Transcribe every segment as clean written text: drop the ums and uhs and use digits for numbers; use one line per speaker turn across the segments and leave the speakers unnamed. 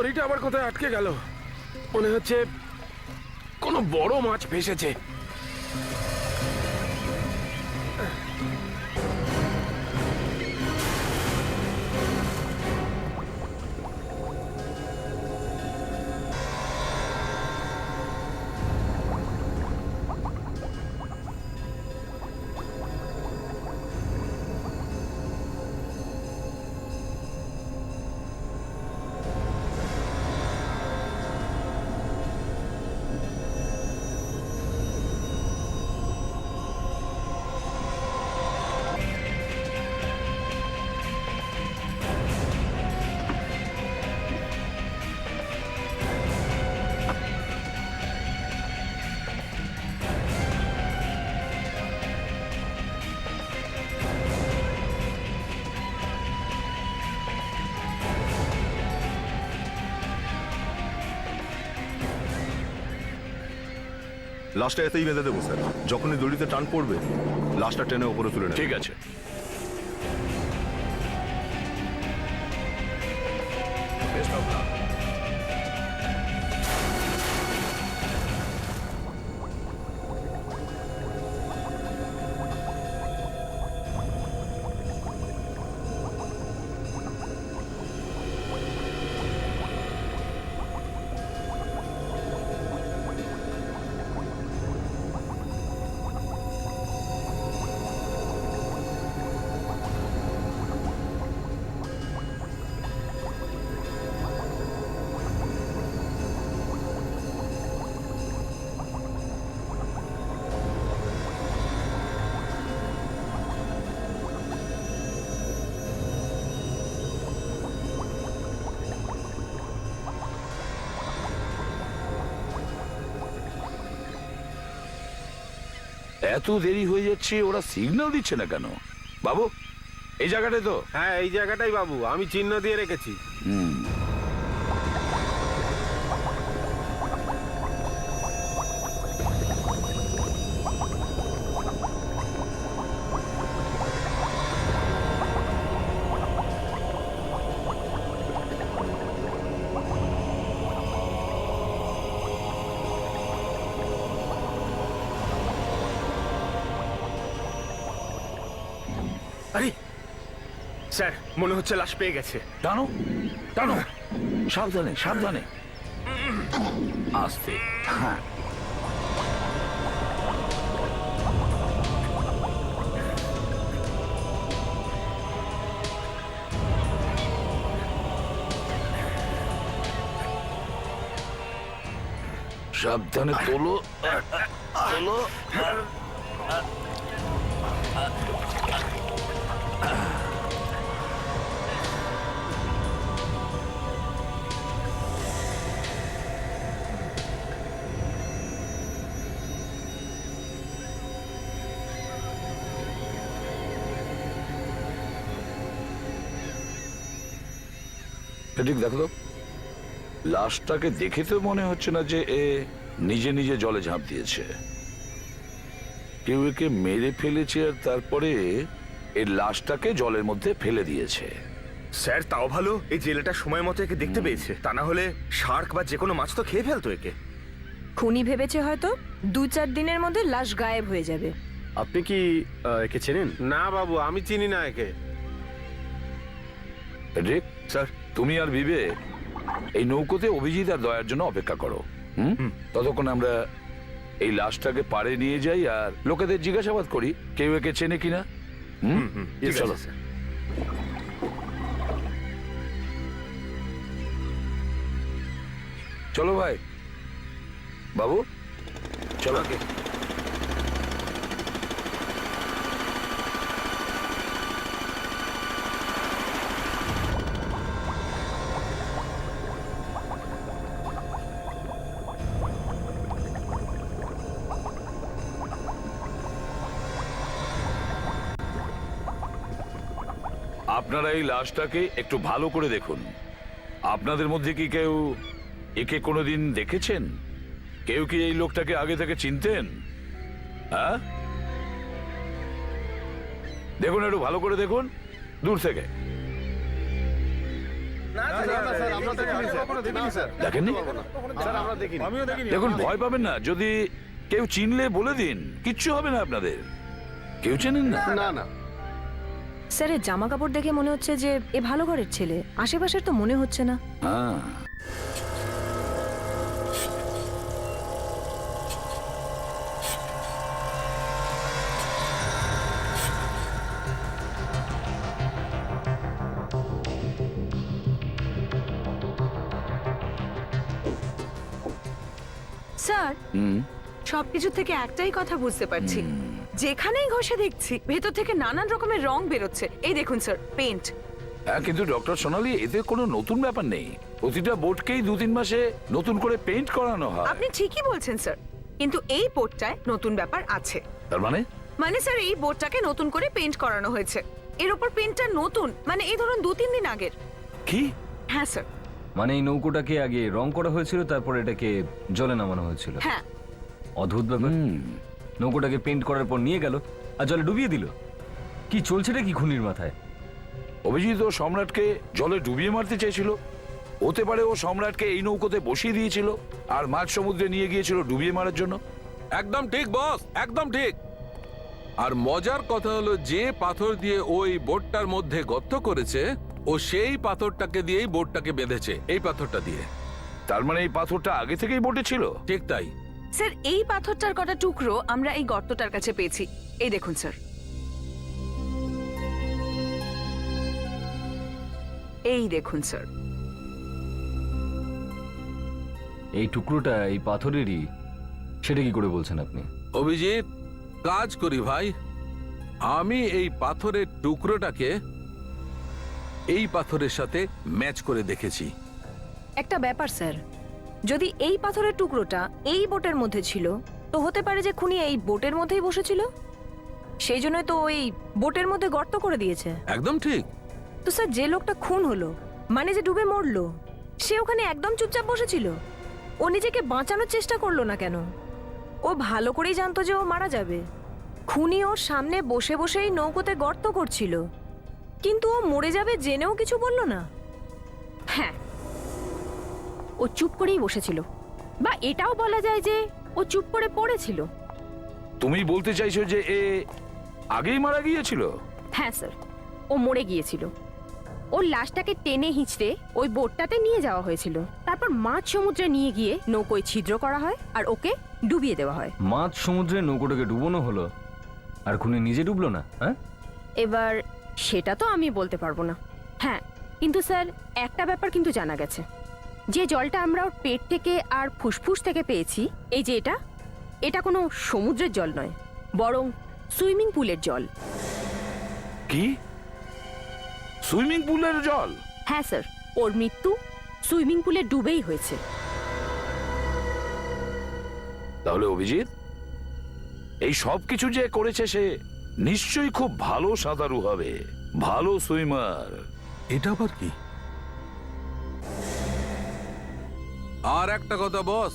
দড়িটা আবার কোথায় আটকে গেল? মনে হচ্ছে কোনো বড় মাছ ভেসেছে।
লাশটা এতেই বেঁধে দেবো স্যার। যখনই দড়িতে টান পড়বে লাশটা টেনে ওপরে তুলে নেব।
ঠিক আছে। এত দেরি হয়ে যাচ্ছে, ওরা সিগন্যাল দিচ্ছে না কেন? বাবু, এই জায়গাটায় তো?
হ্যাঁ, এই জায়গাটাই বাবু, আমি চিহ্ন দিয়ে রেখেছি। আরে স্যার, মনে হচ্ছে লাশ পেয়ে গেছে।
টানো টানো, সাবধানে সাবধানে, আস্তে। হ্যাঁ, সাবধানে তোলো তোলো। ঠিক দেখো, লাশটাকে দেখে তো মনে হচ্ছে না যে এ নিজে নিজে জলে ঝাঁপ দিয়েছে। কেউ একে মেরে ফেলেছে আর তারপরে এই লাশটাকে জলের মধ্যে ফেলে দিয়েছে।
স্যার, তাও ভালো এই জেলেটা সময় মতো একে দেখতে পেয়েছে, তা না হলে শার্ক বা যে কোনো মাছ তো খেয়ে ফেলতো একে।
খুনি ভেবেছে হয়তো 2-4 দিনের মধ্যে লাশ গায়েব হয়ে যাবে।
আপনি কি একে চেনেন?
না বাবু, আমি চিনি না একে।
রিক,
স্যার,
তুমি আর বিবেক এই নৌকোতে অভিজিৎ আর দয়ার জন্য অপেক্ষা করো। ততক্ষণ আমরা এই লাশটাকে পাড়ে নিয়ে যাই আর লোকেদের জিজ্ঞাসাবাদ করি কেউ একে চেনে কিনা। চলো। চলো ভাই, বাবু চলো। আপনারা এই লাশটাকে একটু ভালো করে দেখুন। আপনাদের মধ্যে কি কেউ একে কোনোদিন দেখেছেন? কেউ কি এই লোকটাকে আগে থেকে চিনতেন? হ্যাঁ, দেখুন, একটু ভালো করে দেখুন দূর থেকে। দেখেননি? দেখুন, ভয় পাবেন না। যদি কেউ চিনলে বলে দিন, কিচ্ছু হবে না আপনাদের। কেউ চেনেন না?
না না,
স্যার এর জামা কাপড় দেখে মনে হচ্ছে যে এ ভালো ঘরের ছেলে, আশেপাশের তো মনে হচ্ছে না।
হ্যাঁ,
স্যার
হুম,
সবকিছু থেকে একটাই কথা বুঝতে পারছি, যেখানেই ঘষে দেখছি ভেতর থেকে নানান রকমের রং বেরোচ্ছে। এই দেখুন স্যার, পেইন্ট।
হ্যাঁ, কিন্তু ডক্টর সোনালি, এতে কোনো নতুন ব্যাপার নেই। প্রতিটা বোর্ডকেই 2-3 মাসে নতুন করে পেইন্ট করানো হয়।
আপনি ঠিকই বলছেন স্যার, কিন্তু এই বোর্ডটায় নতুন ব্যাপার আছে।
তার মানে?
মানে স্যার, এই বোর্ডটাকে নতুন করে পেইন্ট করানো হয়েছে। এর উপর পেইন্টটা নতুন, মানে এই ধরুন 2-3 দিন আগের।
কি?
হ্যাঁ স্যার।
মানে এই নৌকোটাকে আগে রং করা হয়েছিল, তারপর এটাকে জলে নামানো হয়েছিল।
হ্যাঁ,
অদ্ভুত ব্যাপার। নৌকোটাকে পেইন্ট করার পর নিয়ে গেল আর জলে ডুবিয়ে দিল। কি চলছেটা কি খুনির মাথায়?
অভিজিৎ ও সম্রাটকে জলে ডুবিয়ে মারতে চেয়েছিল। হতে পারে ও সম্রাটকে এই নৌকোতে বসিয়ে দিয়েছিল আর মাঝ সমুদ্রে নিয়ে গিয়েছিল ডুবিয়ে মারার জন্য।
একদম ঠিক বস, একদম ঠিক। আর মজার কথা হলো, যে পাথর দিয়ে ওই বোটটার মধ্যে গর্ত করেছে, ও সেই পাথরটাকে দিয়েই বোটটাকে বেঁধেছে, এই পাথরটা দিয়ে।
তার মানে এই পাথরটা আগে থেকেই বোটে ছিল?
ঠিক তাই।
স্যার এই পাথরটার কটা টুকরো আমরা এই গর্তটার কাছে পেয়েছি। এই দেখুন স্যার, এই দেখুন স্যার।
এই টুকরোটা এই পাথরেরই, সেটা কি করে বলছেন আপনি?
অভিজিৎ, কাজ করি ভাই। আমি এই পাথরের টুকরোটাকে এই পাথরের সাথে ম্যাচ করে দেখেছি।
একটা ব্যাপার স্যার, যদি এই পাথরের টুকরোটা এই বোটের মধ্যে ছিল, তো হতে পারে যে খুনি এই বোটের মধ্যেই বসেছিল। সেই জন্য তো ওই বোটের মধ্যে গর্ত করে দিয়েছে।
একদম ঠিক।
তো স্যার, যে লোকটা খুন হলো, মানে যে ডুবে মরলো, সে ওখানে একদম চুপচাপ বসেছিল। ও নিজেকে বাঁচানোর চেষ্টা করলো না কেন? ও ভালো করেই জানতো যে ও মারা যাবে। খুনি ওর সামনে বসে বসেই নৌকোতে গর্ত করছিল, কিন্তু ও মরে যাবে জেনেও কিছু বলল না। হ্যাঁ, ও চুপ করেই বসেছিল, বা এটাও বলা যায় যে ও চুপ করে পড়েছিল।
তুমি বলতে চাইছো যে এ আগেই মারা গিয়েছিল?
হ্যাঁ স্যার, ও মরে গিয়েছিল। ওর লাশটাকে টেনে হিঁচড়ে ওই বোটটাতে নিয়ে যাওয়া হয়েছিল। তারপর মাঝ সমুদ্রে নিয়ে গিয়ে নৌকোয় ছিদ্র করা হয় আর ওকে ডুবিয়ে দেওয়া হয়।
মাঝ সমুদ্রে নৌকোটাকে ডুবোনো হলো, আর খুনি নিজে ডুবলো না? হ্যাঁ,
এবার সেটা তো আমি বলতে পারবো না। হ্যাঁ, কিন্তু স্যার একটা ব্যাপার কিন্তু জানা গেছে, যে জলটা আমরা ওর পেট থেকে আর ফুসফুস থেকে পেয়েছি, এই যে এটা কোনো সমুদ্রের জল নয়, বরং সুইমিং পুলের জল।
কি? সুইমিং পুলের জল?
হ্যাঁ স্যার, ওর মৃত্যু সুইমিং পুলে ডুবেই হয়েছে।
তাহলে অভিজিৎ এই সব কিছু যে করেছে সে নিশ্চয়ই খুব ভালো সাঁতারু হবে, ভালো সুইমার।
এটা আবার কি? আর একটা কথা বস,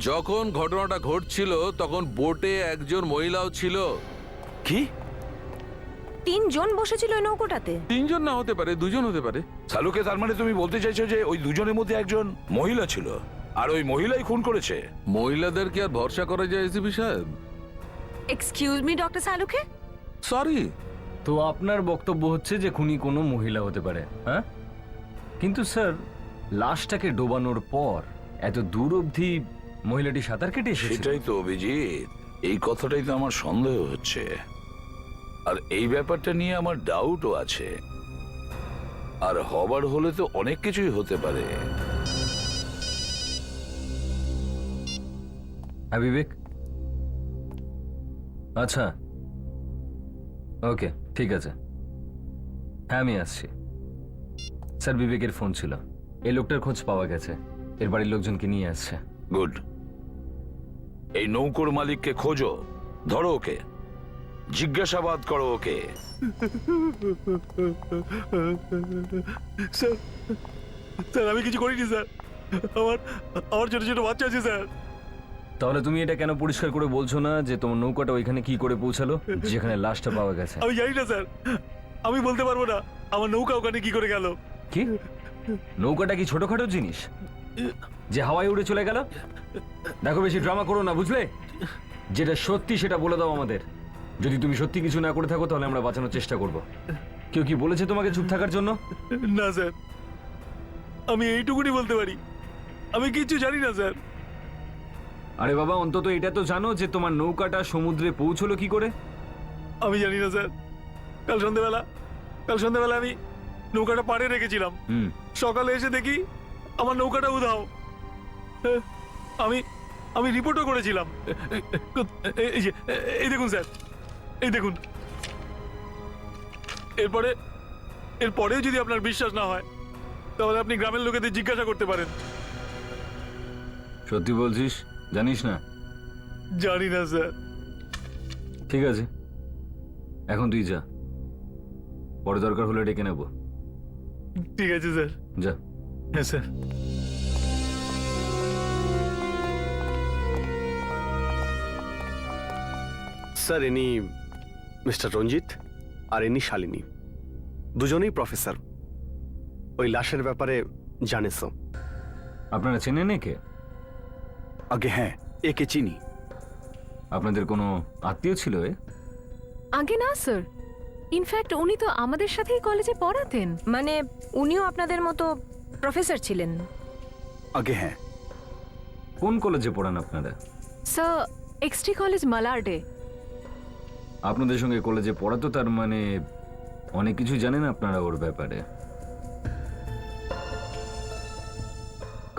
যখন ঘটনাটা ঘটছিল তখন বোটে একজন মহিলাও ছিল।
কি?
3 জন বসেছিল ওই নৌকোটাতে।
3 জন না হতে পারে, 2 জন হতে পারে।
সালুকে, তার মানে তুমি বলতে চাইছো যে ওই দুজনের মধ্যে একজন মহিলা ছিল আর ওই মহিলাই খুন করেছে?
মহিলাদের কি আর ভরসা করা যায় এসিপি সাহেব?
Excuse me doctor Saluke,
sorry.
তো আপনার বক্তব্য হচ্ছে যে খুনি কোনো মহিলা হতে পারে? হ্যাঁ, কিন্তু স্যার লাশটাকে ডোবানোর পর এত দূর অবধি মহিলাটি সাঁতার কেটে এসেছে।
সেটাই তো অভিজিৎ, এই কথাটাই তো আমার সন্দেহ হচ্ছে। আর এই ব্যাপারটা নিয়ে আমার ডাউটও আছে। আর হবার হলে তো অনেক কিছুই হতে পারে।
হ্যাঁ বিবেক, আচ্ছা ওকে, ঠিক আছে। হ্যাঁ আমি আসছি। স্যার বিবেকের ফোন ছিল, এই লোকটার খোঁজ পাওয়া গেছে, এর বাড়ির লোকজনকে নিয়ে আসছে।
গুড। এই নৌকোর মালিককে খোঁজো, ধরো ওকে, জিজ্ঞাসাবাদ করো ওকে।
স্যার, স্যার আমি কিছু করিনি স্যার। আমার ছোট ছোট বাচ্চা আছে স্যার।
তাহলে তুমি এটা কেন পরিষ্কার করে বলছো না যে তোমার নৌকাটা ওইখানে কি করে পৌঁছালো যেখানে লাশটা পাওয়া গেছে?
আমি জানি না স্যার, আমি বলতে পারবো না আমার নৌকা ওখানে কি করে গেল।
কি? নৌকাটা কি ছোটখাটো জিনিস যে হাওয়ায় উড়ে চলে গেল? দেখো, বেশি ড্রামা করো না, বুঝলে? যেটা সত্যি সেটা বলে দাও আমাদের। যদি তুমি সত্যি কিছু না করে থাকো তাহলে আমরা বাঁচানোর চেষ্টা করব। কেউ কি বলেছে তোমাকে চুপ থাকার জন্য?
না স্যার, আমি এইটুকুনি বলতে পারি, আমি কিচ্ছু জানি না স্যার।
আরে বাবা, অন্তত এটা তো জানো যে তোমার নৌকাটা সমুদ্রে পৌঁছলো কি করে?
আমি জানি না স্যার। কাল সন্ধ্যেবেলা আমি নৌকাটা পাড়ে রেখেছিলাম।
হুম।
সকালে এসে দেখি আমার নৌকাটা উধাও। আমি রিপোর্টও করেছিলাম। এই যে, এই দেখুন স্যার, এই দেখুন। এরপরেও যদি আপনার বিশ্বাস না হয় তাহলে আপনি গ্রামের লোকেদের জিজ্ঞাসা করতে পারেন।
সত্যি বলছিস? জানিস না?
জানি না স্যার।
ঠিক আছে, এখন তুই যা, পরে দরকার হলে ডেকে নেব।
ঠিক আছে স্যার।
যা।
হ্যাঁ স্যার।
স্যার, ইনি মিস্টার রঞ্জিত আর ইনি শালিনী, দুজনেই প্রফেসর। ওই লাশের ব্যাপারে জানে সো।
আপনারা চেনেন একে?
আগে হ্যাঁ, একে চিনি।
আপনাদের কোনো আত্মীয় ছিল এ?
আগে না স্যার, ইনফ্যাক্ট উনি তো আমাদের সাথেই কলেজে পড়াতেন।
মানে উনিও আপনাদের মতো প্রফেসর ছিলেন?
আগে হ্যাঁ।
কোন কলেজে পড়ান আপনারা?
স্যার, এক্সটি কলেজ মালার্ডে।
আপনাদের সঙ্গে কলেজে পড়াতো, তার মানে অনেক কিছু জানেন আপনারা ওর ব্যাপারে।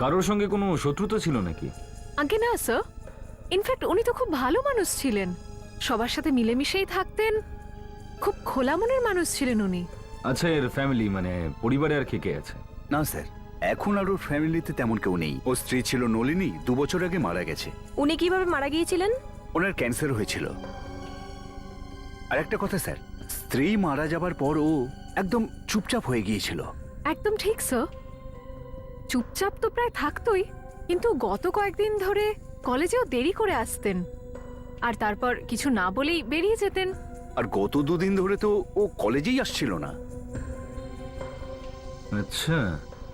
কারোর সঙ্গে কোনো শত্রুতা ছিল নাকি?
আগে না স্যার, ইনফ্যাক্ট উনি তো খুব ভালো মানুষ ছিলেন, সবার সাথে মিলেমিশেই থাকতেন, খুব খোলা মনের মানুষ ছিলেন উনি।
আচ্ছা, এর ফ্যামিলি মানে পরিবারে আর কে কে আছে?
না স্যার, এখন আর ওর ফ্যামিলিতে তেমন কেউ নেই। ওর স্ত্রী ছিল নলিনী, 2 বছর আগে মারা গেছে।
উনি কিভাবে মারা গিয়েছিলেন?
ওনার ক্যান্সার হয়েছিল। আর একটা কথা স্যার, স্ত্রী মারা যাবার পর ও একদম চুপচাপ হয়ে গিয়েছিল।
একদম ঠিক স্যার, চুপচাপ তো প্রায় থাকতোই, কিন্তু গত কয়েকদিন ধরে কলেজেও দেরি করে আসতেন, আর তারপর কিছু না বলেই বেরিয়ে যেতেন।
আর গত 2 দিন ধরে তো ও কলেজেই আসছিল না।
আচ্ছা।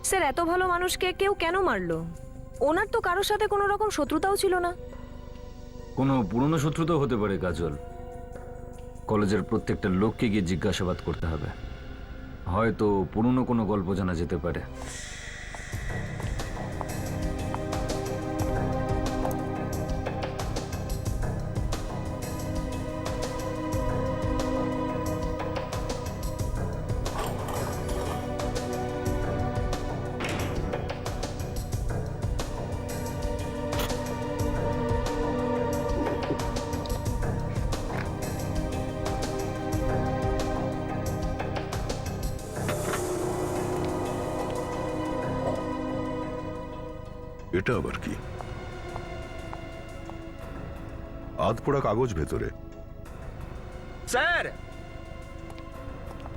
স্যার, এত ভালো মানুষকে কেউ কেন মারলো? ওনার তো কারোর সাথে কোনো রকম শত্রুতাও ছিল না।
কোনো পুরনো শত্রুতাও হতে পারে কাজল। কলেজের প্রত্যেকটা লোককে গিয়ে জিজ্ঞাসাবাদ করতে হবে, হয়তো পুরনো কোনো গল্প জানা যেতে পারে।
এটা আবার কি? আধপোড়া কাগজ ভেতরে।
স্যার,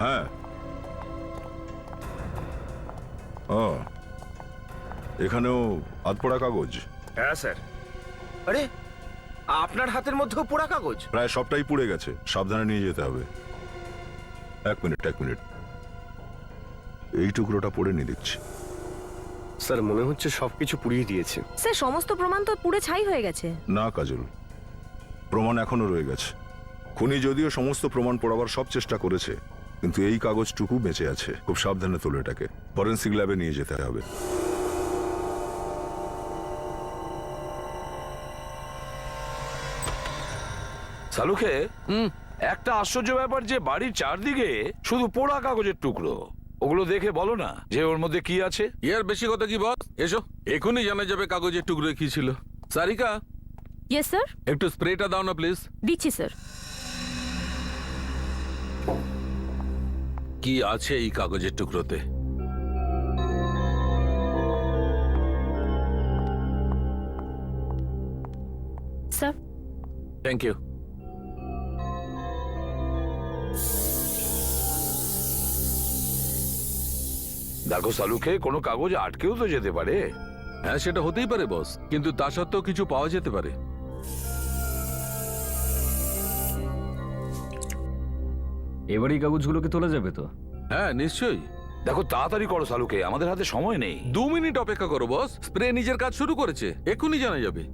হ্যাঁ। ও, এখানেও আধপোড়া কাগজ?
হ্যাঁ স্যার। আরে, আপনার হাতের মধ্যেও পোড়া কাগজ?
প্রায় সবটাই পুড়ে গেছে, সাবধানে নিয়ে যেতে হবে। এক মিনিট। এই টুকরোটা পড়ে নিয়ে দেখছি।
স্যার, মনে হচ্ছে সবকিছু পুড়িয়ে দিয়েছে।
স্যার, সমস্ত প্রমাণ তো পুড়ে ছাই হয়ে গেছে।
না কাজল, প্রমাণ এখনো রয়ে গেছে। খুনি যদিও সমস্ত প্রমাণ পোড়াবার সব চেষ্টা করেছে, কিন্তু এই কাগজটুকু বেঁচে আছে। খুব সাবধানে তোলো এটাকে, ফরেন্সিক ল্যাবে নিয়ে যেতে হবে।
সালুকে, একটা আশ্চর্য ব্যাপার যে বাড়ির চারদিকে শুধু পোড়া কাগজের টুকরো। ওগুলো দেখে বলো না যে ওর মধ্যে কি আছে।
ইয়ার বেশি কথা কি বস? এসো, এখনই জানা যাবে কাগজের টুকরো কি ছিল। Sarika,
yes sir.
একটু স্প্রেটা দাও না প্লিজ।
দিচ্ছি স্যার।
কি আছে এই কাগজের টুকরোতে?
Sir,
thank you.
দেখো সালুকে, কোনো কাগজ আটকেও তো যেতে পারে।
হ্যাঁ, সেটা হতেই পারে বস, কিন্তু তা সত্ত্বেও কিছু পাওয়া যেতে পারে।
এবার এই কাগজগুলোকে তোলা যাবে তো?
হ্যাঁ, নিশ্চয়ই।
দেখো তাড়াতাড়ি করো সালুকে, আমাদের হাতে সময় নেই।
2 মিনিট অপেক্ষা করো বস, স্প্রে নিজের কাজ শুরু করেছে, এক্ষুনি জানা যাবে।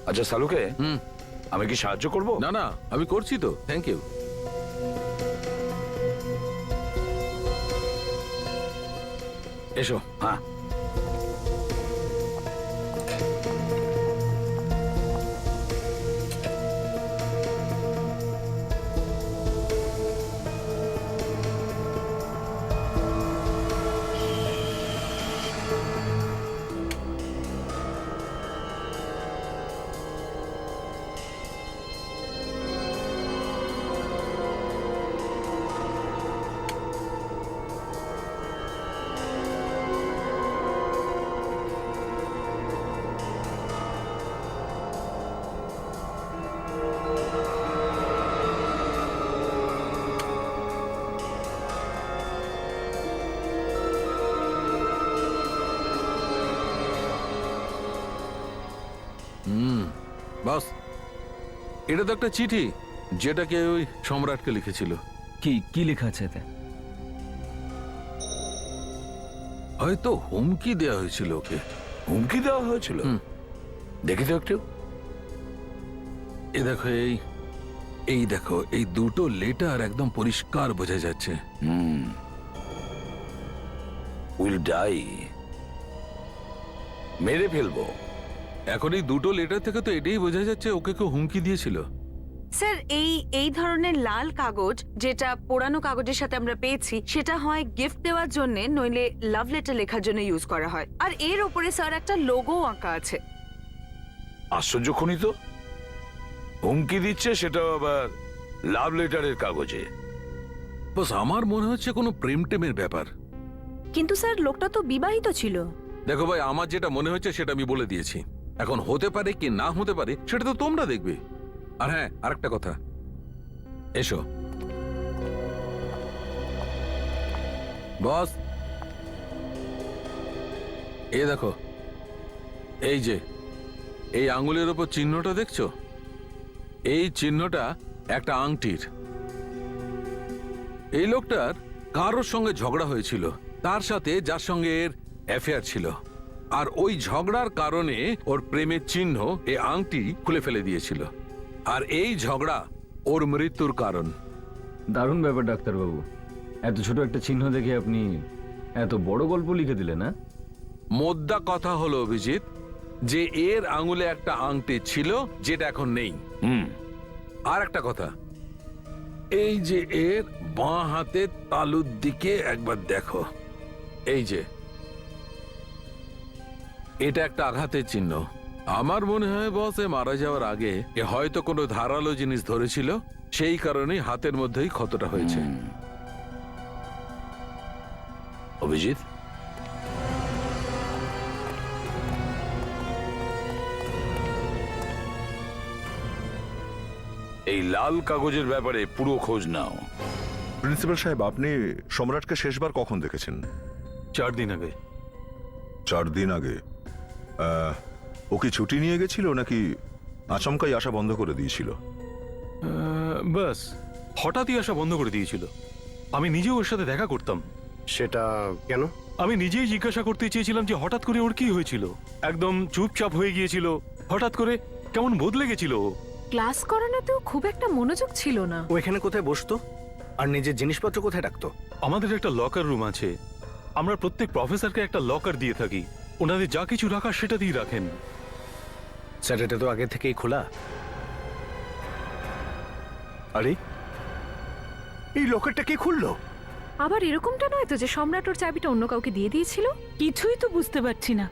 আচ্ছা সালুকে,
হুম।
আমি কি সাহায্য করব?
না না, আমি করছি তো, থ্যাংক ইউ।
এসো। হ্যাঁ,
বস, এটা তো একটা চিঠি যেটাকে ওই সম্রাটকে লিখেছিল।
কি কি লেখা আছে এতে?
হয়তো হুমকি দেওয়া হয়েছিল ওকে।
হুমকি দেওয়া হয়েছিল? দেখি তো একটু।
এই দেখো, এই দেখো, এই দুটো লেটার একদম পরিষ্কার বোঝা যাচ্ছে।
উইল ডাই, মেরে ফেলবো।
এখন এই দুটো লেটার থেকে তো এটাই বোঝা যাচ্ছে ওকে কেউ হুমকি দিয়েছিল।
স্যার, এই ধরনের লাল কাগজ যেটা পোড়ানো কাগজের সাথে আমরা পেয়েছি, সেটা হয় গিফট দেওয়ার জন্য, নইলে লাভ লেটার লেখার জন্য ইউজ করা হয়। আর এর ওপরে স্যার একটা লোগো আঁকা আছে।
আশ্চর্য খুনি তো, হুমকি দিচ্ছে সেটা আবার লাভ লেটারের কাগজে।
বস, আমার মনে হচ্ছে কোনো প্রেম টেমের ব্যাপার।
কিন্তু স্যার, লোকটা তো বিবাহিত ছিল।
দেখো ভাই, আমার যেটা মনে হচ্ছে সেটা আমি বলে দিয়েছি। এখন হতে পারে কি না হতে পারে সেটা তো তোমরা দেখবে। আর হ্যাঁ, আরেকটা কথা, এসো বস। এই দেখো, এই যে এই আঙ্গুলের ওপর চিহ্নটা দেখছো, এই চিহ্নটা একটা আংটির। এই লোকটার কারোর সঙ্গে ঝগড়া হয়েছিল, তার সাথে যার সঙ্গে এর অ্যাফেয়ার ছিল, আর ওই ঝগড়ার কারণে ওর প্রেমের চিহ্ন এই আংটি খুলে ফেলে দিয়েছিল, আর এই ঝগড়া ওর মৃত্যুর কারণ।
দারুণ ব্যাপার ডাক্তারবাবু, এত ছোট একটা চিহ্ন দেখে আপনি এত বড় গল্প লিখে দিলেন। না,
মোদ্দা কথা হলো অভিজিৎ, যে এর আঙুলে একটা আংটি ছিল যেটা এখন নেই। আর একটা কথা, এই যে এর বাঁ হাতের তালুর দিকে একবার দেখো, এই যে এটা একটা আঘাতের চিহ্ন। আমার মনে হয় বস, এ মারা যাওয়ার আগে এ হয়তো কোনো ধারালো জিনিস ধরেছিল, সেই কারণেই হাতের মধ্যেই ক্ষতটা হয়েছে।
অভিজিৎ, এই লাল কাগজের ব্যাপারে পুরো খোঁজ নাও।
প্রিন্সিপাল সাহেব, আপনি সম্রাটকে শেষবার কখন দেখেছেন?
4 দিন আগে।
4 দিন আগে? ও কি ছুটি নিয়ে গেছিল নাকি আচমকাই আসা বন্ধ করে দিয়েছিল?
বাস হঠাৎই আসা বন্ধ করে দিয়েছিল। আমি নিজেও ওর সাথে দেখা করতাম।
সেটা কেন?
আমি নিজেই জিজ্ঞাসা করতে চেয়েছিলাম যে হঠাৎ করে ওর কি হয়েছিল। একদম চুপচাপ হয়ে গিয়েছিল, হঠাৎ করে কেমন বদলে গেছিল ও।
ক্লাস করানোতেও খুব একটা মনোযোগ ছিল না।
ও এখানে কোথায় বসতো আর নিজের জিনিসপত্র কোথায় রাখতো?
আমাদের একটা লকার রুম আছে, আমরা প্রত্যেক প্রফেসরকে একটা লকার দিয়ে থাকি, ওনাদের যা কিছু রাখার সেটা দিয়ে রাখেন।
স্যার, এটা তো আগে থেকেই খোলা।
আরে এই লকারটা কে খুললো?
আবার এরকমটা নয় তো যে সম্রাট ওর চাবিটা অন্য কাউকে দিয়ে দিয়েছিল?
কিছুই তো বুঝতে পারছি না,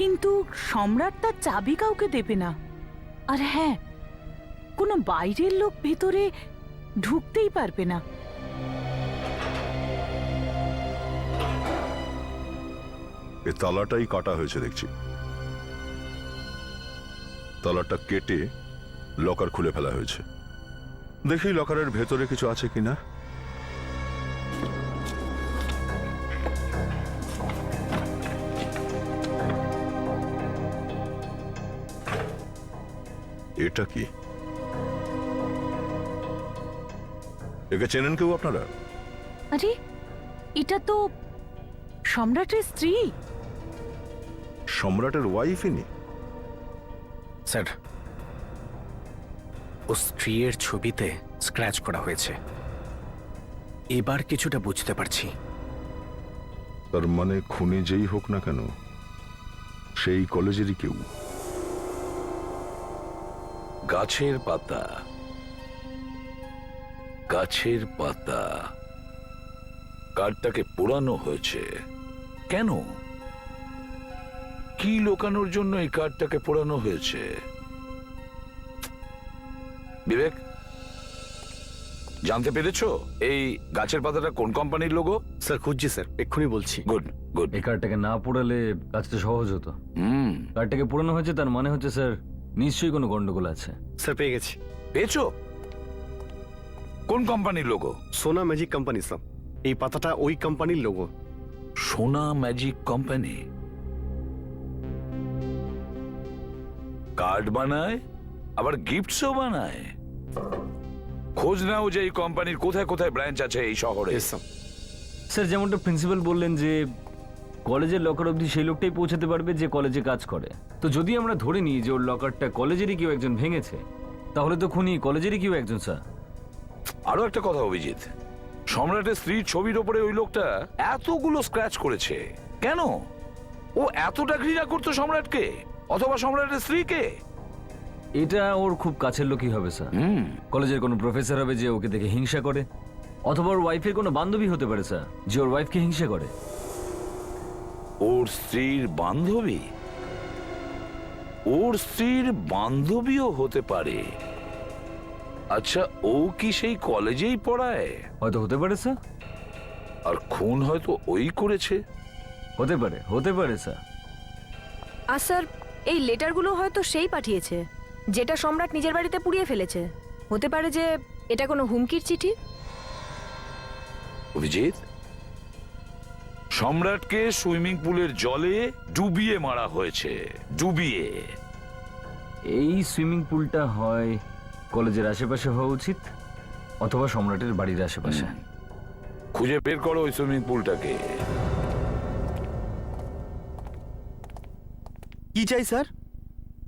কিন্তু সম্রাট তার চাবি কাউকে দেবে না। আর হ্যাঁ, কোনো বাইরের লোক ভেতরে ঢুকতেই পারবে না।
এ তালাটাই কাটা হয়েছে দেখছি। তালাটা কেটে লকার খুলে ফেলা হয়েছে। দেখি লকারের ভেতরে কিছু আছে কিনা। এটা কি? একে চেনেন কেউ আপনারা?
আরে এটা তো সম্রাটের স্ত্রী।
সম্রাটের ওয়াইফ ইনি?
স্যার, ও স্ত্রীর ছবিতে স্ক্র্যাচ করা হয়েছে। এবার কিছুটা বুঝতে পারছি।
তার মানে খুনি যেই হোক না কেন, সেই কলেজেরই কেউ।
গাছের পাতা, গাছের পাতা। কার্ডটাকে পোড়ানো হয়েছে কেন? কি লোকানোর জন্য এই কার্ডটাকে পোড়ানো হয়েছে? বিবেক, জানতে পেরেছো এই গাছের পাতাটা কোন কোম্পানির লোগো?
স্যার খুঁজছি স্যার, এক্ষুনি বলছি।
Good good.
এই কার্ডটাকে না পোড়ালে কাজটা সহজ হতো। কার্ডটাকে পোড়ানো হয়েছে, তার মানে হচ্ছে স্যার নিশ্চয়ই কোনো গন্ডগোল আছে।
স্যার পেয়ে গেছি।
পেয়েছো? কোন কোম্পানির লোগো?
সোনা ম্যাজিক কোম্পানি স্যার। এই পাতাটা ওই কোম্পানির লোগো।
সোনা ম্যাজিক কোম্পানি কার্ড বানায়, আবার গিফটসও বানায়। খোঁজ নাও যে এই কোম্পানির কোথায় কোথায় ব্রাঞ্চ আছে এই শহরে।
স্যার যেমনটা প্রিন্সিপাল বললেন যে কলেজের লকার অবধি সেই লোকটাই পৌঁছাতে পারবে যে কলেজে কাজ করে। তো যদি আমরা ধরে নিই যে ওর লকারটা কলেজেরই কেউ একজন ভেঙেছে, তাহলে তো খুনি কলেজেরই কেউ একজন স্যার।
আরো একটা কথা অভিজিৎ, সম্রাটের স্ত্রীর ছবির ওপরে ওই লোকটা এতগুলো স্ক্র্যাচ করেছে কেন? ও এতটা ঘৃণা করতো সম্রাটকে অথবা সম্রাটের স্ত্রীকে?
এটা ওর খুব কাছের লোকই হবে স্যার। কলেজের কোনো প্রফেসর হবে যে ওকে দেখে হিংসা করে, অথবা ওর ওয়াইফের কোনো বান্ধবী হতে পারে স্যার যে ওর ওয়াইফকে হিংসা করে।
ওর স্ত্রীর বান্ধবী? ওর স্ত্রীর বান্ধবীও হতে পারে। আচ্ছা, ও কি সেই কলেজেই পড়ায়?
হয়তো হতে পারে স্যার।
আর খুন হয়তো ওই করেছে।
হতে পারে, হতে পারে স্যার।
আর স্যার এই লেটারগুলো হয়তো সেই পাঠিয়েছে যেটা সম্রাট নিজের বাড়িতে পুড়িয়ে ফেলেছে। হতে পারে যে এটা কোনো হুমকির চিঠি।
অভিজিৎ, সম্রাটকে সুইমিং পুলের জলে ডুবিয়ে মারা হয়েছে। ডুবিয়ে।
এই সুইমিং পুলটা হয় কলেজের আশেপাশে হওয়া উচিত, অথবা সম্রাটের বাড়ির আশেপাশে।
খুঁজে বের করো ওই সুইমিং পুলটাকে।
কি চাই স্যার?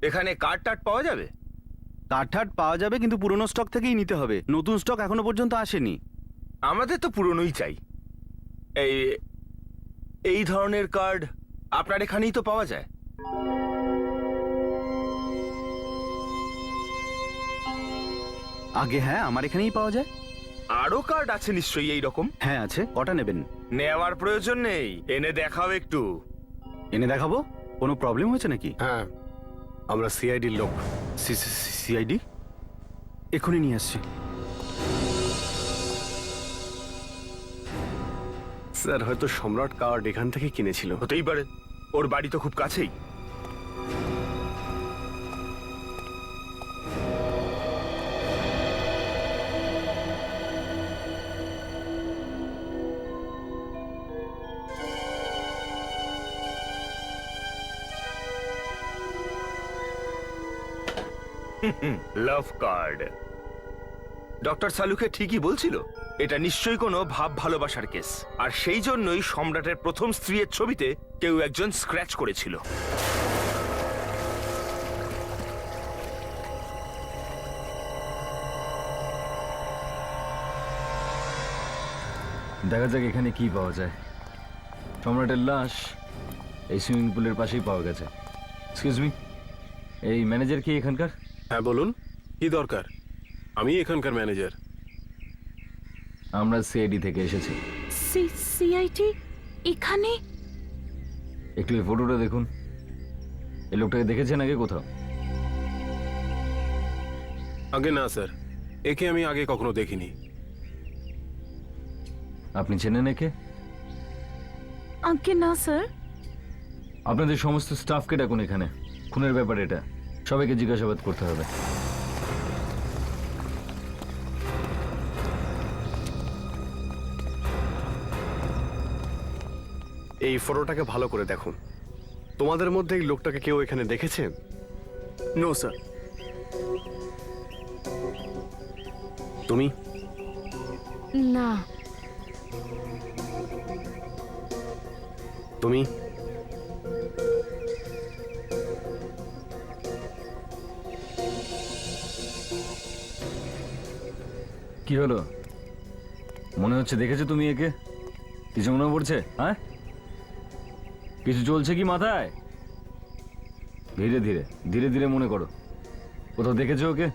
এখানে কার্ড টার্ড পাওয়া যাবে?
কাঠ পাওয়া যাবে, কিন্তু পুরনো স্টক থেকেই নিতে হবে। নতুন স্টক এখনো পর্যন্ত আসেনি।
আমাদের তো পুরনোই চাই। এই এই ধরনের কার্ড আপনার এখানেই তো পাওয়া যায়।
আগে হ্যাঁ, আমার এখানেই পাওয়া যায়।
আরো কার্ড আছে নিশ্চয়ই এই রকম?
হ্যাঁ আছে। কটা নেবেন?
নেওয়ার প্রয়োজন নেই, এনে দেখাও একটু।
এনে দেখাবো? কোনো প্রবলেম হয়েছে নাকি?
হ্যাঁ, আমরা সিআইডির লোক।
সিআইডি? এক্ষুনি নিয়ে আসছি।
স্যার হয়তো সম্রাট কার্ড এখান থেকে কিনেছিল।
হতেই পারে, ওর বাড়ি তো খুব কাছেই। লাভ কার্ড। ডক্টর সালুকে ঠিকই বলছিল, এটা নিশ্চয়ই কোনো ভাব ভালোবাসার কেস। আর সেই জন্যই সম্রাটের প্রথম স্ত্রীর ছবিতে কেউ একজন স্ক্র্যাচ করেছিল।
দেখা যাক এখানে কি পাওয়া যায়। সম্রাটের লাশ এই সুইমিং পুলের পাশেই পাওয়া গেছে। এক্সকিউজ মি, এই ম্যানেজার কি এখানকার?
হ্যাঁ বলুন, কি দরকার? আমি এখানকার ম্যানেজার।
আমরা সিআইডি থেকে এসেছি।
সিআইটি এখানে?
একটু এই ফটোটা দেখুন। এই লোকটাকে দেখেছেন আগে কোথাও?
আগে না স্যার, একে আমি আগে কখনো দেখিনি।
আপনি চেনেন একে?
আগে না স্যার।
আপনাদের সমস্ত স্টাফকে ডাকুন এখানে। খুনের ব্যাপার এটা, সবাইকে জিজ্ঞাসাবাদ করতে হবে।
এই ফটোটাকে ভালো করে দেখুন। তোমাদের মধ্যে এই লোকটাকে কেউ এখানে দেখেছে? No sir. তুমি?
না।
তুমি?
কি হলো? মনে হচ্ছে দেখেছো তুমি একে? কিছু মনে পড়ছে? হ্যাঁ, কিছু চলছে কি মাথায়? ধীরে ধীরে ধীরে ধীরে মনে করো। কোথাও দেখেছো ওকে?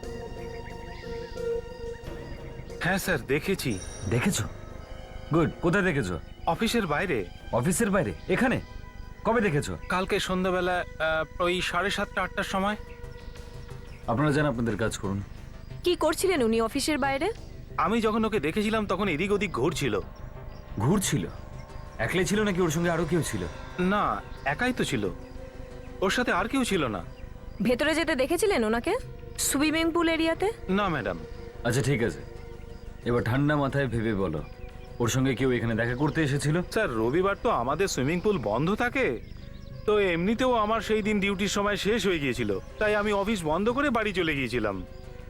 হ্যাঁ স্যার, দেখেছি।
দেখেছো? গুড। কোথায় দেখেছো?
অফিসের বাইরে।
অফিসের বাইরে? এখানে কবে দেখেছো?
কালকে সন্ধ্যাবেলা ওই 7:30-8টার সময়।
আপনারা যান, আপনাদের কাজ করুন।
কি করছিলেন উনি অফিসের বাইরে?
আমি যখন ওকে দেখেছিলাম তখন এদিক ওদিক ঘুরছিল।
ঘুরছিল? একলাই ছিল নাকি ওর সঙ্গে আরো কেউ ছিল?
না, একাই তো ছিল, ওর সাথে আর কেউ ছিল না।
ভেতরে যেতে দেখেছিলেন ওনাকে সুইমিং পুল এরিয়াতে?
না ম্যাডাম।
আচ্ছা ঠিক আছে, এবার ঠান্ডা মাথায় ভেবে বলো, ওর সঙ্গে কেউ এখানে দেখা করতে এসেছিল?
স্যার, রবিবার তো আমাদের সুইমিং পুল বন্ধ থাকে, তো এমনিতেও আমার সেই দিন ডিউটির সময় শেষ হয়ে গিয়েছিল, তাই আমি অফিস বন্ধ করে বাড়ি চলে গিয়েছিলাম।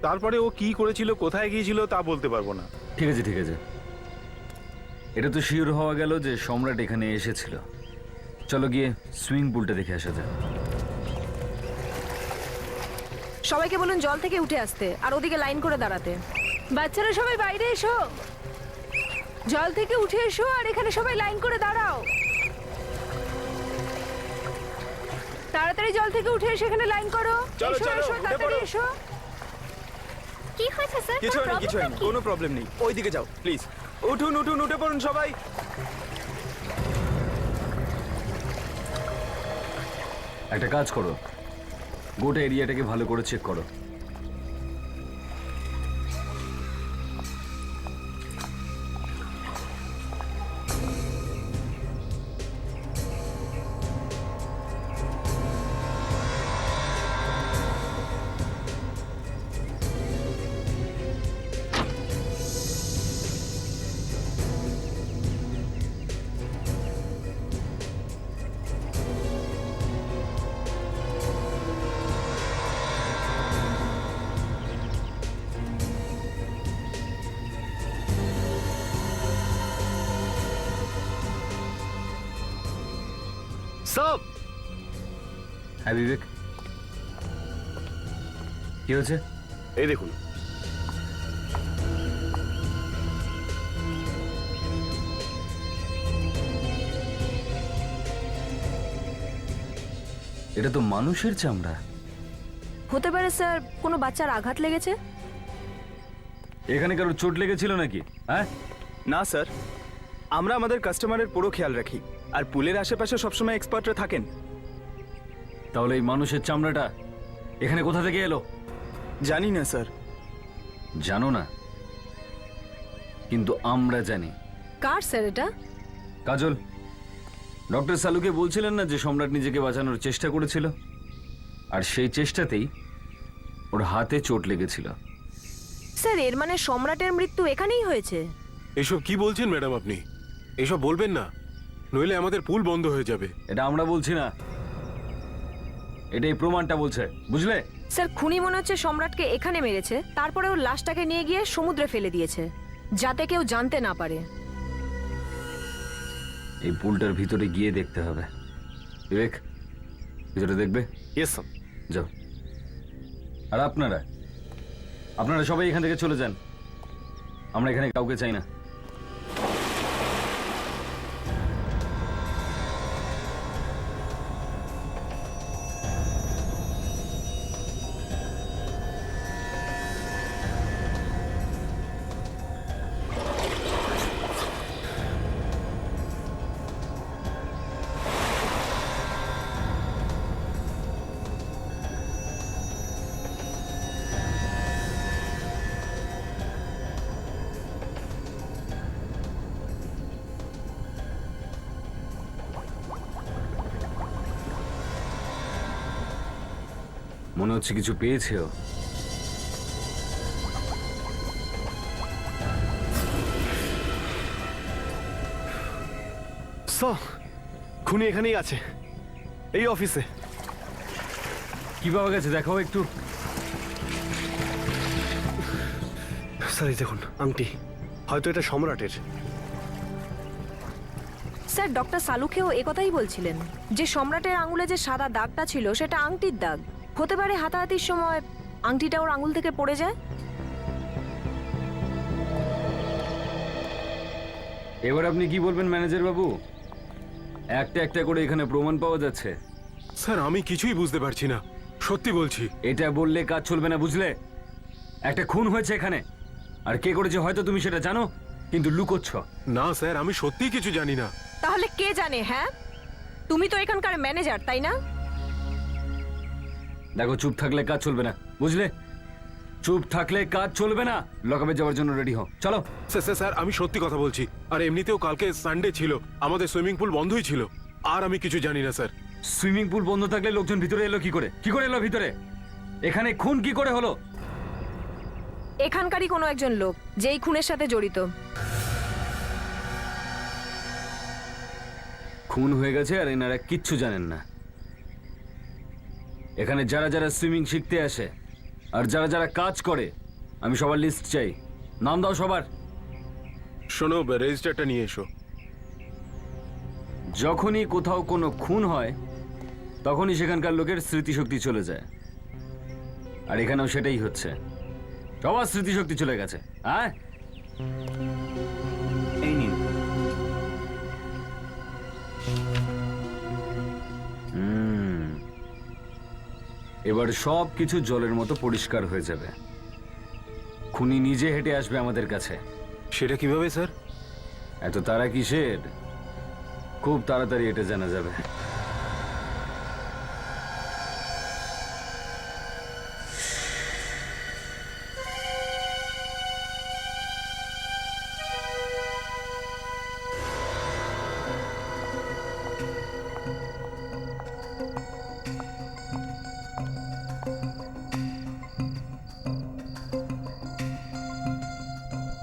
তারপরে ও কি করেছিল, কোথায় গিয়েছিল তা বলতে পারবো না।
ঠিক আছে ঠিক আছে, এটা তো শিওর হওয়া গেল যে সম্রাট এখানে এসেছিল। চলো গিয়ে সুইমিং পুলটা দেখে আসা যাক।
সবাইকে বলুন জল থেকে উঠে আসতে আর ওদিকে লাইন করে দাঁড়াতে। বাচ্চারা সবাই বাইরে এসো, জল থেকে উঠে এসো আর এখানে সবাই লাইন করে দাঁড়াও। তাড়াতাড়ি জল থেকে উঠে এসে এখানে লাইন করো।
চলো,
এসো,
চলো,
এসো,
উঠে
তাড়াতাড়ি
পড়ো।
এসো।
কি হয়েছে স্যার?
কিছু হয়নি, কিছু হয়নি, কোনো প্রবলেম নেই। ওইদিকে যাও প্লিজ। উঠুন উঠুন, উঠে পড়ুন সবাই।
একটা কাজ করো, গোটা এরিয়াটাকে ভালো করে চেক করো।
সব
হ্যাঁ বিবেক, কি হয়েছে?
এই দেখুন,
এটা তো মানুষের চামড়া।
হতে পারে স্যার কোনো বাচ্চার আঘাত লেগেছে।
এখানে কারোর চোট লেগেছিল নাকি? হ্যাঁ,
না স্যার, আমরা আমাদের কাস্টমারের পুরো খেয়াল রাখি আর পুলের আশেপাশে সবসময় এক্সপার্টরা থাকেন।
তাহলে এই মানুষের চামড়াটা এখানে কোথা থেকে এলো?
জানি না স্যার।
জানো না, কিন্তু আমরা জানি।
কার স্যার এটা?
কাজল, ডক্টর সালুকে বলছিলেন না যে সম্রাট নিজেকে বাঁচানোর চেষ্টা করেছিল, আর সেই চেষ্টাতেই ওর হাতে চোট লেগেছিল।
স্যার এর মানে সম্রাটের মৃত্যু এখানেই হয়েছে?
এসব কি বলছেন ম্যাডাম আপনি? এসব বলবেন না, নইলে আমাদের পুল বন্ধ হয়ে যাবে।
এটা আমরা বলছি না, এটা এই প্রমাণটা বলছে, বুঝলে?
স্যার খুনি মনে হচ্ছে সম্রাটকে এখানে মেরেছে, তারপরে ওর লাশটাকে নিয়ে গিয়ে সমুদ্রে ফেলে দিয়েছে যাতে কেউ জানতে না পারে।
এই পুলটার ভিতরে গিয়ে দেখতে হবে। বিবেক, ভিতরে দেখবে?
Yes sir.
যাও। আর আপনারা আপনারা সবাই এখান থেকে চলে যান, আমরা এখানে কাউকে চাই না। মনে হচ্ছে কিছু পেয়েছে ও।
খুনি এখানেই আছে, এই অফিসে।
কি পাওয়া গেছে দেখাও একটু।
স্যার এই দেখুন আংটি, হয়তো এটা সম্রাটের।
স্যার ডক্টর সালুকেও একথাই বলছিলেন যে সম্রাটের আঙুলে যে সাদা দাগটা ছিল সেটা আংটির দাগ হতে পারে। হাতাহাতির সময় আংটিটা ওর আঙুল থেকে পড়ে যায়।
এবার আপনি কি বলবেন ম্যানেজার বাবু? একটা একটা করে এখানে প্রমাণ পাওয়া যাচ্ছে।
স্যার আমি কিছুই বুঝতে পারছি না, সত্যি বলছি।
এটা বললে কাজ চলবে না, বুঝলে? একটা খুন হয়েছে এখানে, আর কে করেছে হয়তো তুমি সেটা জানো, কিন্তু লুকোচ্ছ।
না স্যার, আমি সত্যিই কিছু জানি না।
তাহলে কে জানে? হ্যাঁ, তুমি তো এখানকার ম্যানেজার, তাই না?
দেখো, চুপ থাকলে কাজ চলবে না, বুঝলে? চুপ থাকলে কাজ চলবে না। লকআপে যাওয়ার জন্য রেডি হও, চলো।
স্যার আমি সত্যি কথা বলছি। আর এমনিতেও কালকে সানডে ছিল, আমাদের সুইমিং পুল বন্ধই ছিল। আর আমি কিছু জানি না স্যার।
সুইমিং পুল বন্ধ থাকলে লোকজন ভিতরে এলো কি করে? কি করে এলো ভিতরে? এখানে খুন কি করে হলো?
এখানকারই কোনো একজন লোক যেই খুনের সাথে জড়িত।
খুন হয়ে গেছে আর এনারা কিচ্ছু জানেন না। এখানে যারা যারা সুইমিং শিখতে আসে আর যারা যারা কাজ করে, আমি সবার লিস্ট চাই। নাম দাও সবার।
শোনো, রেজিস্টারটা নিয়ে এসো।
যখনই কোথাও কোনো খুন হয় তখনই সেখানকার লোকের স্মৃতিশক্তি চলে যায়, আর এখানেও সেটাই হচ্ছে। সবার স্মৃতিশক্তি চলে গেছে। হ্যাঁ, এই নিন। এবার সব কিছু জলের মতো পরিষ্কার হয়ে যাবে। খুনি নিজে হেঁটে আসবে আমাদের কাছে।
সেটা কিভাবে স্যার?
এত তারা কিসের? খুব তাড়াতাড়ি এটা জানা যাবে।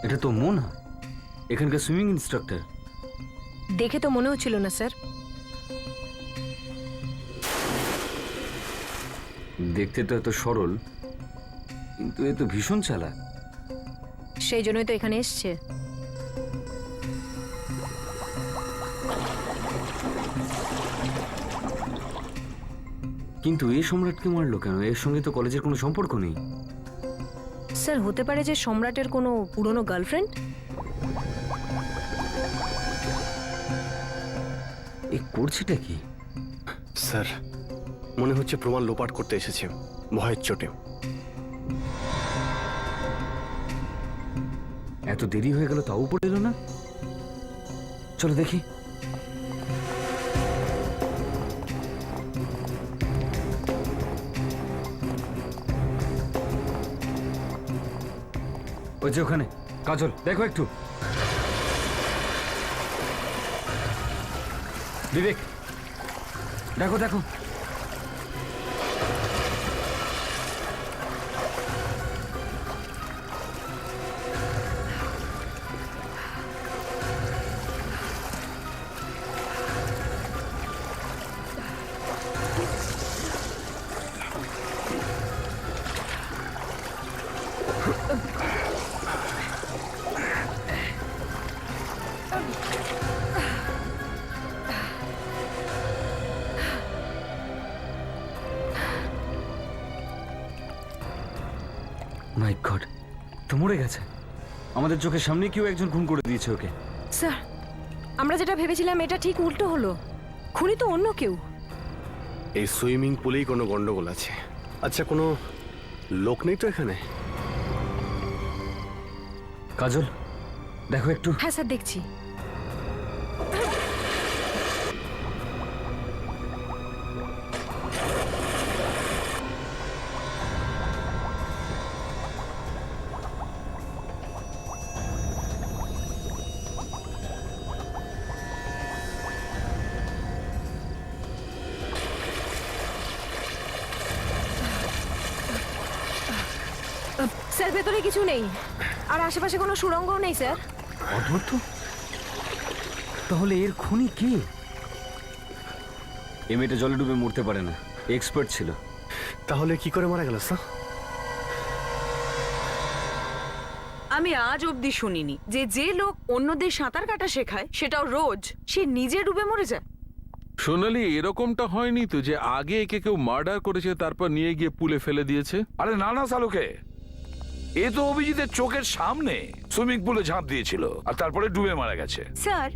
এটা তো মোনা, এখানকার সুইমিং ইনস্ট্রাক্টর।
দেখে তো মনে হচ্ছিল না স্যার।
দেখতে তো এত সরল, কিন্তু এ তো ভীষণ চালাক।
সেই জন্যই তো এখানে এসছে।
কিন্তু এই সম্রাটকে মারলো কেন? এর সঙ্গে তো কলেজের কোনো সম্পর্ক নেই।
স্যার হতে পারে যে সম্রাটের কোনো পুরনো গার্লফ্রেন্ড।
এ করছেটা কি?
স্যার মনে হচ্ছে প্রমাণ লোপাট করতে এসেছে ভয়ের চোটে।
এত দেরি হয়ে গেল তাও পড়ে এলো না। চলো দেখি। ওই যে ওখানে কাজল, দেখো একটু। বিবেক, দেখো দেখো। মাই গড, তো মরে গেছে। আমাদের চোখের সামনে কেউ একজন খুন করে দিয়েছে ওকে।
স্যার আমরা যেটা ভেবেছিলাম এটা ঠিক উল্টো হলো। খুনি তো অন্য কেউ।
এই সুইমিং পুলেই কোনো গন্ডগোল আছে। আচ্ছা, কোনো লোক নেই তো এখানে?
কাজল দেখো একটু।
হ্যাঁ স্যার দেখছি। স্যার ভেতরে কিছু নেই, আর আশেপাশে কোনো সুড়ঙ্গও নেই স্যার।
অদ্ভুত তো। তাহলে এর খুনি কে? এই মেয়েটা জলে ডুবে মরতে পারে না, এক্সপার্ট ছিল।
তাহলে কি করে মারা গেল স্যার?
আমি আজ অবধি শুনিনি যে যে লোক অন্যদের সাঁতার কাটা শেখায় সেটাও রোজ সে নিজে ডুবে মরে যায়।
সোনালি, এরকমটা হয়নি তো যে আগে একে কেউ মার্ডার করেছে তারপর নিয়ে গিয়ে পুলে ফেলে দিয়েছে?
আরে না না সালুকে, এ তো অভিজিতের চোখের সামনে সুইমিং পুলে ঝাঁপ দিয়েছিল আর তারপরে ডুবে মারা গেছে।
স্যার,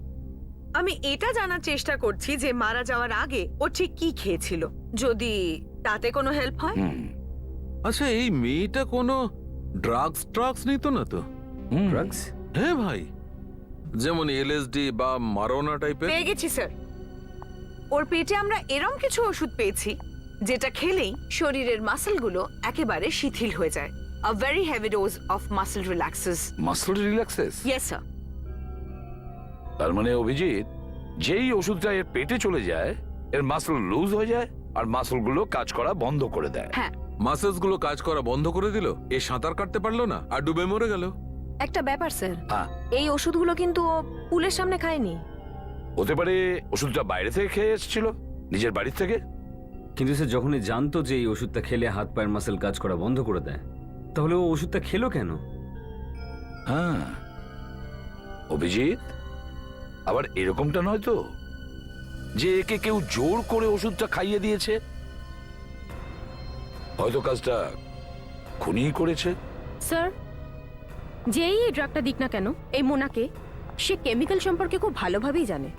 আমি এটা জানার চেষ্টা করছি যে মারা যাওয়ার আগে ও ঠিক কি খেয়েছিল, যদি তাতে কোনো হেল্প হয়।
আচ্ছা, এই মেয়েটা কোনো ড্রাগস নিত না তো?
ড্রাগস?
হ্যাঁ ভাই, যেমন এলএসডি বা মারোনা টাইপের।
পেয়ে গেছি স্যার, ওর পেটে আমরা এরম কিছু ওষুধ পেয়েছি যেটা খেলেই শরীরের মাসলগুলো একেবারে শিথিল হয়ে যায়। A very heavy dose of muscle relaxers.
Muscle relaxes?
Yes sir.
তার মানে অভিজিৎ, যেই ওষুধটা এর পেটে চলে যায় এর মাসল লুজ হয়ে যায় আর মাসলগুলো কাজ করা বন্ধ করে দেয়।
হ্যাঁ,
মাসেলস গুলো কাজ করা বন্ধ করে দিল, এ সাঁতার কাটতে পারলো না আর ডুবে মরে গেল।
একটা ব্যাপার স্যার,
হ্যাঁ।
এই ওষুধগুলো কিন্তু ও পুলের সামনে খায়নি।
হতে পারে ওষুধটা বাইরে থেকে খেয়ে এসেছিল, নিজের বাড়ির থেকে।
কিন্তু সে যখনই জানতো যে এই ওষুধটা খেলে হাত পায়ের মাসেল কাজ করা বন্ধ করে দেয়, তাহলে ও ওষুধটা খেলো কেন?
হ্যাঁ অভিজিৎ, আবার এরকমটা নয় তো যে একে কেউ জোর করে ওষুধটা খাইয়ে দিয়েছে। হয়তো কাজটা খুনি করেছে।
স্যার, যেই এই ড্রাগটা দিক না কেন এই মোনাকে, সে কেমিক্যাল সম্পর্কে খুব ভালোভাবেই জানে।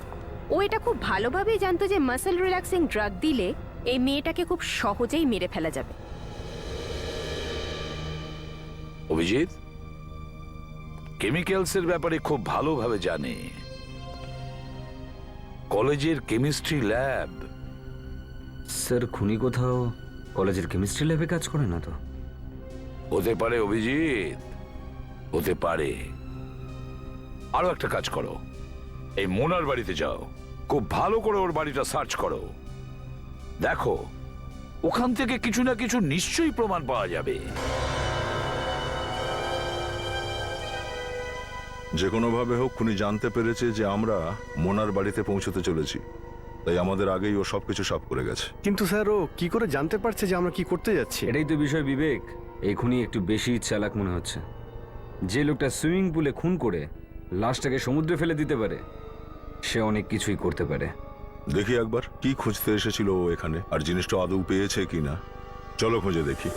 ও এটা খুব ভালোভাবেই জানতো যে মাসেল রিল্যাক্সিং ড্রাগ দিলে এই মেয়েটাকে খুব সহজেই মেরে ফেলা যাবে।
অভিজিৎ কেমিক্যালসের ব্যাপারে খুব ভালোভাবে জানে। কলেজের কেমিস্ট্রি ল্যাব।
স্যার, খুনি কোথাও কলেজের কেমিস্ট্রি ল্যাবে কাজ করে না তো?
হতে পারে অভিজিৎ, হতে পারে। আরো একটা কাজ করো, এই মোনার বাড়িতে যাও, খুব ভালো করে ওর বাড়িটা সার্চ করো। দেখো ওখান থেকে কিছু না কিছু নিশ্চয়ই প্রমাণ পাওয়া যাবে।
যে কোনোভাবে হোক খুনি জানতে পেরেছে যে আমরা মোনার বাড়িতে পৌঁছতে চলেছি, তাই আমাদের আগেই ও সবকিছু সাফ করে গেছে।
কিন্তু স্যার, ও কি করে জানতে পারছে যে আমরা কি করতে যাচ্ছি?
এটাই তো বিষয় বিবেক। এই খুনি একটু বেশি চালাক মনে হচ্ছে। যে লোকটা সুইমিং পুলে খুন করে লাশটাকে সমুদ্রে ফেলে দিতে পারে, সে অনেক কিছুই করতে পারে।
দেখি একবার কি খুঁজতে এসেছিল ও এখানে, আর জিনিসটা আদৌ পেয়েছে কিনা। চলো খুঁজে দেখি।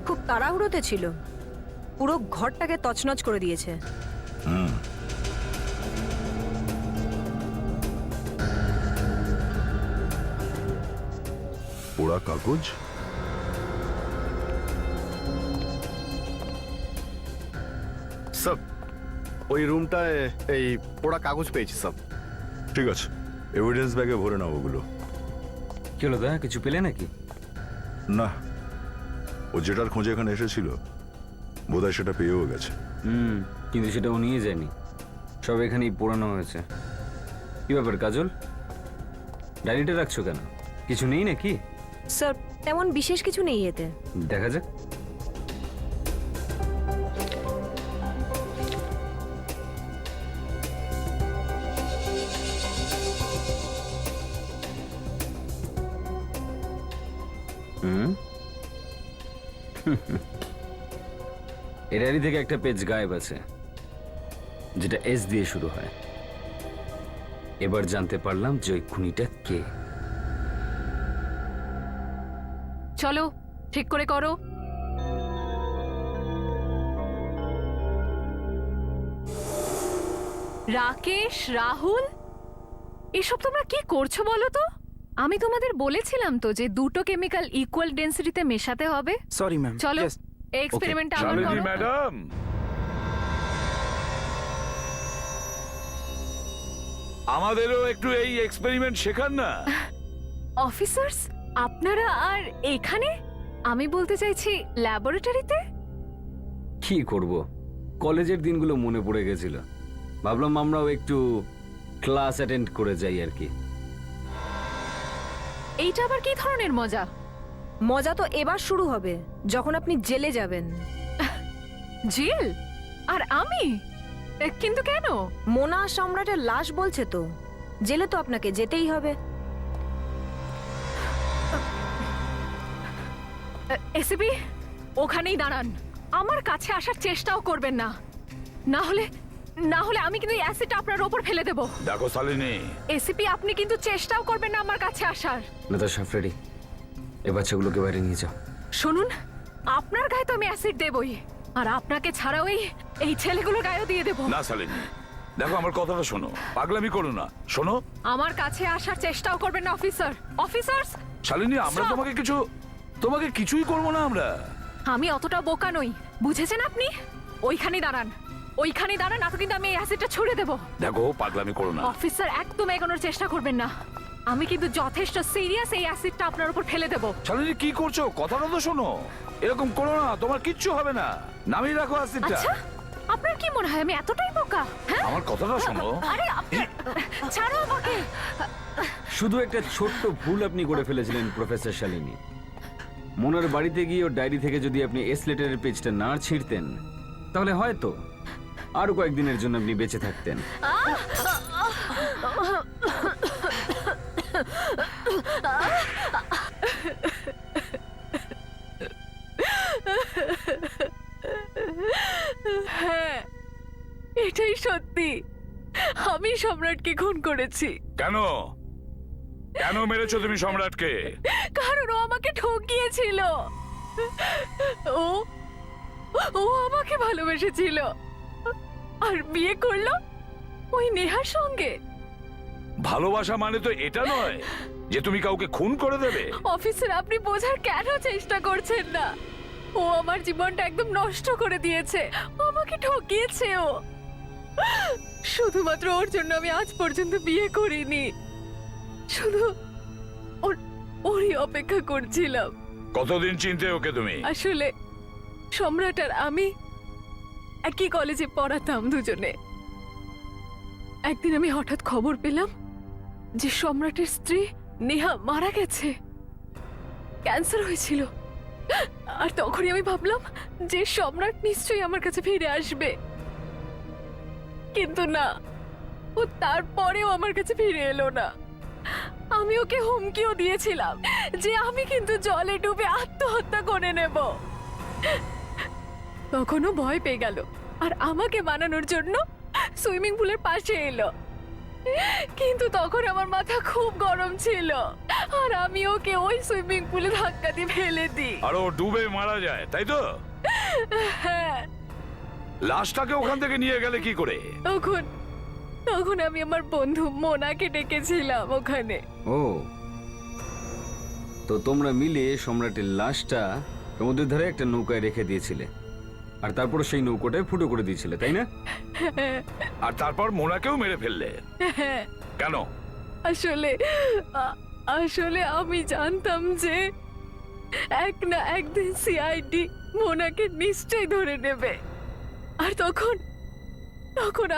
খুব তাড়াহুড়োতে ছিল, পুরো ঘরটাকে তছনছ করে দিয়েছে।
পোড়া কাগজ?
স্যার, ওই রুমটায় এই পোড়া কাগজ পেয়েছি স্যার।
ঠিক আছে, এভিডেন্স ব্যাগে ভরে নাও ওগুলো।
কি হলো দা, কিছু পেলে নাকি?
না, ও যেটার খোঁজে এখানে এসেছিল বোধহয় সেটা পেয়েও গেছে।
কিন্তু সেটা ও নিয়ে যায়নি, সব এখানেই পোড়ানো হয়েছে। কি ব্যাপার কাজল, ডায়েরিটা রাখছো কেন? কিছু নেই নাকি?
স্যার, তেমন বিশেষ কিছু নেই এতে।
দেখা যাক। এর ডায়েরি থেকে একটা পেজ গায়েব আছে যেটা এস দিয়ে শুরু হয়। এবার জানতে পারলাম যে ওই খুনিটা কে।
চলো ঠিক করে করো। রাকেশ, রাহুল, এসব তোমরা কি করছো বলো তো? আমি তোমাদের বলেছিলাম তো যে দুটো কেমিক্যাল ইকুয়াল ডেন্সিটিতে মেশাতে হবে।
Sorry ma'am.
চলো এই এক্সপেরিমেন্টটা আবার করো।
ম্যাডাম, আমাদেরও একটু এই এক্সপেরিমেন্ট শেখান না।
অফিসার্স, আপনারা আর এখানে? আমি বলতে চাইছি ল্যাবরেটরিতে।
কি করব, কলেজের দিনগুলো মনে পড়ে গেছিল, ভাবলাম আমরাও একটু ক্লাস অ্যাটেন্ড করে যাই আর কি।
এইটা আবার কি ধরনের মজা?
মজা তো এবার শুরু হবে, যখন আপনি জেলে যাবেন।
জেল? আর আমি? কিন্তু কেন?
মোনা সম্রাটের লাশ বলছে তো, জেলে তো আপনাকে যেতেই হবে।
এসিপি, ওখানেই দাঁড়ান, আমার কাছে আসার চেষ্টাও করবেন না, না হলে আমি কিন্তু এই অ্যাসিডটা আপনার ওপর ফেলে দেব।
দেখো শালিনী,
এসিপি, আপনি কিন্তু চেষ্টাও করবেন না আমার কাছে আসার।
নাতাশা, ফ্রেডি, এই বাচ্চাগুলোকে বাইরে নিয়ে যাও।
শুনুন, আপনার গায়ে তো আমি অ্যাসিড দেবই, আর আপনাকে ছাড়াও এই ছেলেগুলোর গায়েও দিয়ে দেব।
না শালিনী, দেখো আমার কথাটা শোনো, পাগলামি করো না, শোনো।
আমার কাছে আসার চেষ্টাও করবেন না অফিসার। অফিসার্স,
শালিনী, আমরা
Stop!
তোমাকে কিছুই করবো না আমরা।
আমি অতটা বোকা নই, বুঝেছেন আপনি? ওইখানেই দাঁড়ান, না তো কিন্তু আমি এই অ্যাসিডটা ছুড়ে দেব।
দেখো পাগলামি করো না।
অফিসার, একদম এগোনোর চেষ্টা করবেন না, আমি কিন্তু যথেষ্ট সিরিয়াস, এই অ্যাসিডটা আপনার উপর ফেলে দেব।
শালিনী, কি করছো? কথাটা তো শোনো, এরকম করো না, তোমার কিচ্ছু হবে না। নামিয়ে রাখো অ্যাসিডটা।
আচ্ছা, আপনার কি মনে হয় আমি এতটাই বোকা? হ্যাঁ,
আমার কথাটা শোনো।
আরে ছাড়ো আমাকে।
শুধু একটা ছোট্ট ভুল আপনি করে ফেলেছিলেন প্রফেসর শালিনী। মোনার বাড়িতে গিয়ে ওর ডায়েরি থেকে যদি আপনি এস লেটারের পেজটা না ছিঁড়তেন, তাহলে হয়তো আরো কয়েকদিনের জন্য আপনি বেঁচে থাকতেন।
হ্যাঁ, এটাই সত্যি, আমি সম্রাটকে খুন করেছি।
কেন কেন মেরেছো তুমি সম্রাটকে?
কারণ ও আমাকে ঠকিয়েছিল। ও আমাকে ভালোবেসেছিল আর বিয়ে করলো ওই নেহার সঙ্গে।
ভালোবাসা মানে তো এটা নয় যে তুমি কাউকে খুন করে দেবে।
অফিসার, আপনি বোঝার কেন চেষ্টা করছেন না? ও আমার জীবনটা একদম নষ্ট করে দিয়েছে, আমাকে ঠকিয়েছে ও। শুধুমাত্র ওর জন্য আমি আজ পর্যন্ত বিয়ে করিনি, শুধু ওরই অপেক্ষা করছিলাম।
কতদিন চিনতে ওকে তুমি?
আসলে সম্রাট আর আমি একই কলেজে পড়াতাম দুজনে। একদিন আমি হঠাৎ খবর পেলাম যে সম্রাটের স্ত্রী নেহা মারা গেছে, ক্যান্সার হয়েছিল। আর তখনই আমি ভাবলাম যে সম্রাট নিশ্চয়ই আমার কাছে ফিরে আসবে, কিন্তু না, ও তারপরেও আমার কাছে ফিরে এলো না। আমি ওকে হুমকিও দিয়েছিলাম যে আমি কিন্তু জলে ডুবে আত্মহত্যা করে নেব। তখনও ভয় পেয়ে গেল আর আমাকে বানানোর জন্য সুইমিং পুলের পাশে এলো, কিন্তু তখন আমার মাথা খুব গরম ছিল আর আমি ওকে ওই সুইমিং পুলে ধাক্কা দিয়ে ফেলে দিই।
আর ও ডুবে মারা যায়, তাই তো?
হ্যাঁ।
লাশটাকে ওখান থেকে নিয়ে গেলে কি করে?
তখন আমি আমার বন্ধু মোনাকে ডেকেছিলাম ওখানে।
ও, তো তোমরা মিলে সম্রাটের লাশটা সমুদ্রের ধারে একটা নৌকায় রেখে দিয়েছিলে, আর তারপর সেই নৌকোটায় ফুটো করে দিয়েছিলে, তাই না?
আর তারপর মোনাকেও মেরে ফেললে কেন?
আসলে আমি জানতাম যে এক না একদিন সিআইডি মোনাকে নিশ্চয়ই ধরে নেবে, আর তখন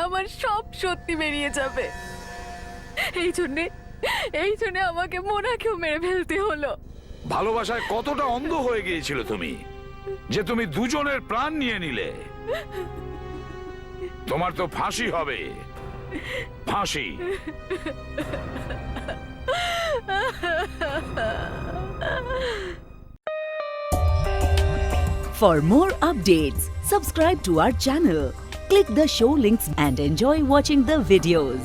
আমার সব সত্যি বেরিয়ে যাবে। এই জন্যে আমাকে মোনাকেও মেরে ফেলতে হলো।
ভালোবাসায় কতটা অন্ধ হয়ে গিয়েছিল তুমি যে তুমি দুজনের প্রাণ নিয়ে নিলে। তোমার তো ফাঁসি হবে, ফাঁসি।
For more updates, subscribe to our channel, click the show links and enjoy watching the videos.